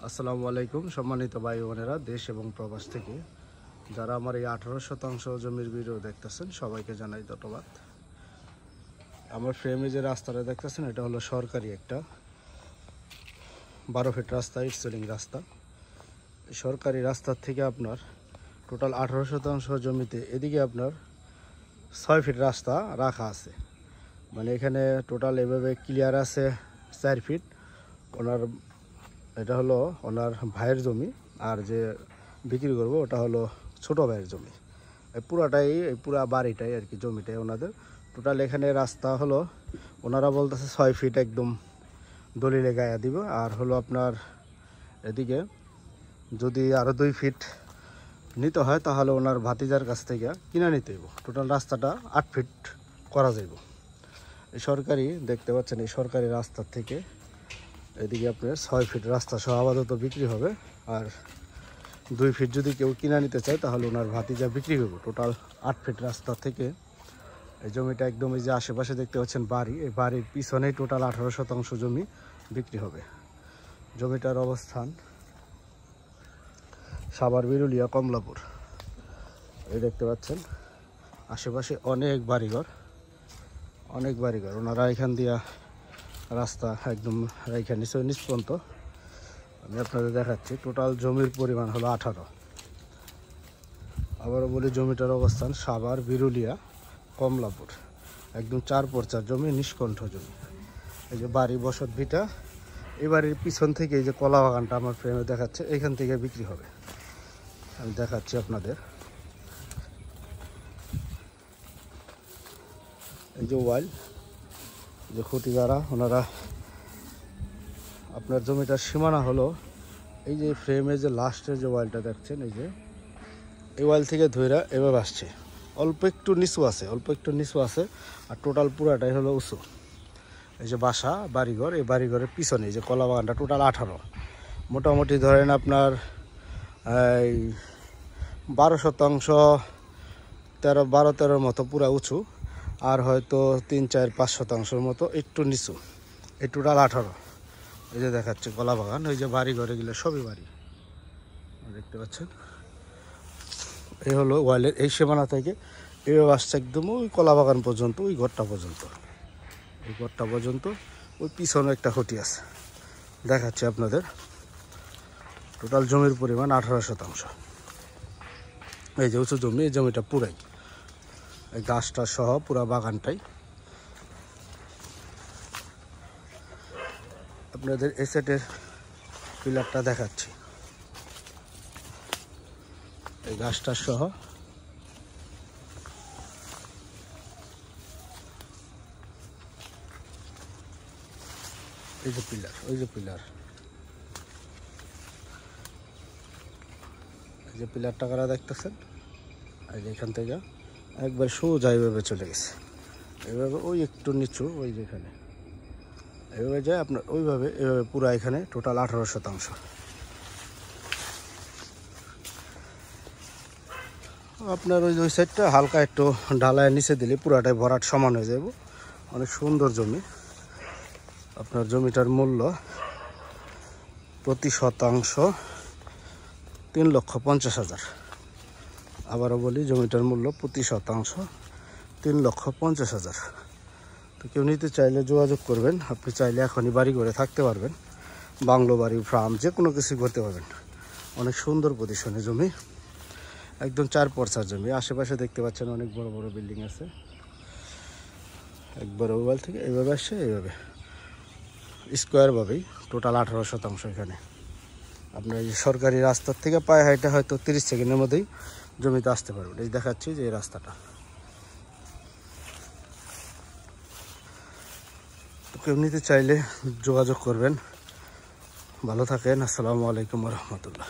আসসালামু আলাইকুম সম্মানিত ভাই বোনেরা দেশ এবং প্রবাস থেকে যারা আমার এই 18% জমির ভিডিও দেখতেছেন সবাইকে জানাই ধন্যবাদ। আমার ফ্রেমে যে রাস্তাটা দেখতেছেন এটা হলো সরকারি একটা 12 ফিট রাস্তা, ইটসেলিং রাস্তা। সরকারি রাস্তার থেকে আপনার টোটাল 18% জমিতে এদিকে আপনার 6 ফিট রাস্তা রাখা আছে, মানে এখানে টোটাল এভাবে ক্লিয়ার আছে 4 ফিট। এটা হলো ওনার ভাইয়ের জমি, আর যে বিক্রি করবো ওটা হলো ছোট ভাইয়ের জমি। এই পুরা বাড়িটাই আর কি জমিটাই ওনাদের। টোটাল এখানে রাস্তা হলো ওনারা বলতেছে 6 ফিট একদম দলিলে গায়া দিব, আর হলো আপনার এদিকে যদি আরও 2 ফিট নিতে হয় তাহলে ওনার ভাতিজার কাছ থেকে কিনে নিতে হইব। টোটাল রাস্তাটা 8 ফিট করা যাইব। এই সরকারি দেখতে পাচ্ছেন, এই সরকারি রাস্তার থেকে এদিকে আপনার 6 ফিট রাস্তা সহ আপাতত বিক্রি হবে, আর 2 ফিট যদি কেউ কিনে নিতে চায় তাহলে ওনার ভাতিজা বিক্রি করবে। টোটাল 8 ফিট রাস্তা থেকে এই জমিটা একদম এই যে আশেপাশে দেখতে পাচ্ছেন বাড়ি, এই বাড়ির পিছনেই টোটাল 18% জমি বিক্রি হবে। জমিটার অবস্থান সাভার, বিরুলিয়া, কমলাপুর। এই দেখতে পাচ্ছেন আশেপাশে অনেক বাড়িঘর ওনারা এখান দিয়া রাস্তা একদম এখানে নিচ পর্যন্ত আমি আপনাদের দেখাচ্ছি। টোটাল জমির পরিমাণ হলো 18। আবারও বলি জমিটার অবস্থান সাভার, বিরুলিয়া, কমলাপুর, একদম 4x4 জমি, নিষ্কণ্ঠ জমি। এই যে বাড়ি বসত ভিটা, এই বাড়ির পিছন থেকে এই যে কলা বাগানটা আমার ফ্রেমে দেখাচ্ছে, এইখান থেকে বিক্রি হবে। আমি দেখাচ্ছি আপনাদের। এই যে ওয়াইল, যে খুঁটি দ্বারা ওনারা আপনার জমিটার সীমানা হলো এই যে ফ্রেমে যে লাস্টের যে ওয়াইলটা দেখছেন, এই যে এই ওয়াইল থেকে ধইরা এভাবে আসছে, অল্প একটু নিচু আছে, আর টোটাল পুরাটাই হলো উঁচু। এই যে বাসা বাড়িঘর, এই বাড়িঘরের পিছনে এই যে কলা বাগানটা টোটাল 18। মোটামুটি ধরেন আপনার এই 12%, 12-13 মতো পুরা উঁচু, আর হয়তো 3-4-5% মতো একটু নিচু। এই টোটাল 18। এই যে দেখাচ্ছে কলা বাগান, ওই যে বাড়ি ঘরে গেলে সবই বাড়ি দেখতে পাচ্ছেন। এই হলো ওয়াইলের এই সীমানা থেকে এইভাবে আসছে একদম ওই কলা বাগান পর্যন্ত, ওই ঘরটা পর্যন্ত, ওই পিছনে একটা খুঁটি আছে দেখাচ্ছে আপনাদের। টোটাল জমির পরিমাণ 18%। এই যে উঁচু জমি, এই জমিটা পুরাই এই গাছটা সহ পুরা বাগানটাই। আপনাদের এই সেটের পিলারটা দেখাচ্ছি, এই গাছটা সহ এই যে পিলার, ওই যে পিলার, এই যে পিলারটা কারা দেখতেছেন, এই যে এখান থেকে একবার সোজা এইভাবে চলে গেছে, এইভাবে ওই একটু নিচু, ওই যেখানে এইভাবে যায় আপনার ওইভাবে এভাবে পুরো এখানে টোটাল 18%। আপনার ওই সাইডটা হালকা একটু ঢালায় নিচে দিলে পুরাটাই ভরাট সমান হয়ে যাব। অনেক সুন্দর জমি। আপনার জমিটার মূল্য প্রতি শতাংশ 3,50,000। আবারও বলি জমিটার মূল্য প্রতি শতাংশ 3,50,000। তো কেউ নিতে চাইলে যোগাযোগ করবেন। আপনি চাইলে এখনই বাড়ি করে থাকতে পারবেন, বাংলো বাড়ি, ফার্ম, যে কোনো কিছু করতে পারবেন। অনেক সুন্দর পজিশনে জমি, একদম 4x4 জমি। আশেপাশে দেখতে পাচ্ছেন অনেক বড় বড় বিল্ডিং আছে। একবার ওয়াল থেকে এইভাবে আসছে, এইভাবে স্কোয়ারভাবেই টোটাল 18%। এখানে আপনার এই সরকারি রাস্তার থেকে পায়ে হাইটা হয়তো 30 সেকেন্ডের মধ্যেই জমিতে আসতে পারবেন। এই দেখাচ্ছি যে এই রাস্তাটা। তো কেউ নিতে চাইলে যোগাযোগ করবেন। ভালো থাকেন। আসসালামু আলাইকুম রহমতুল্লাহ।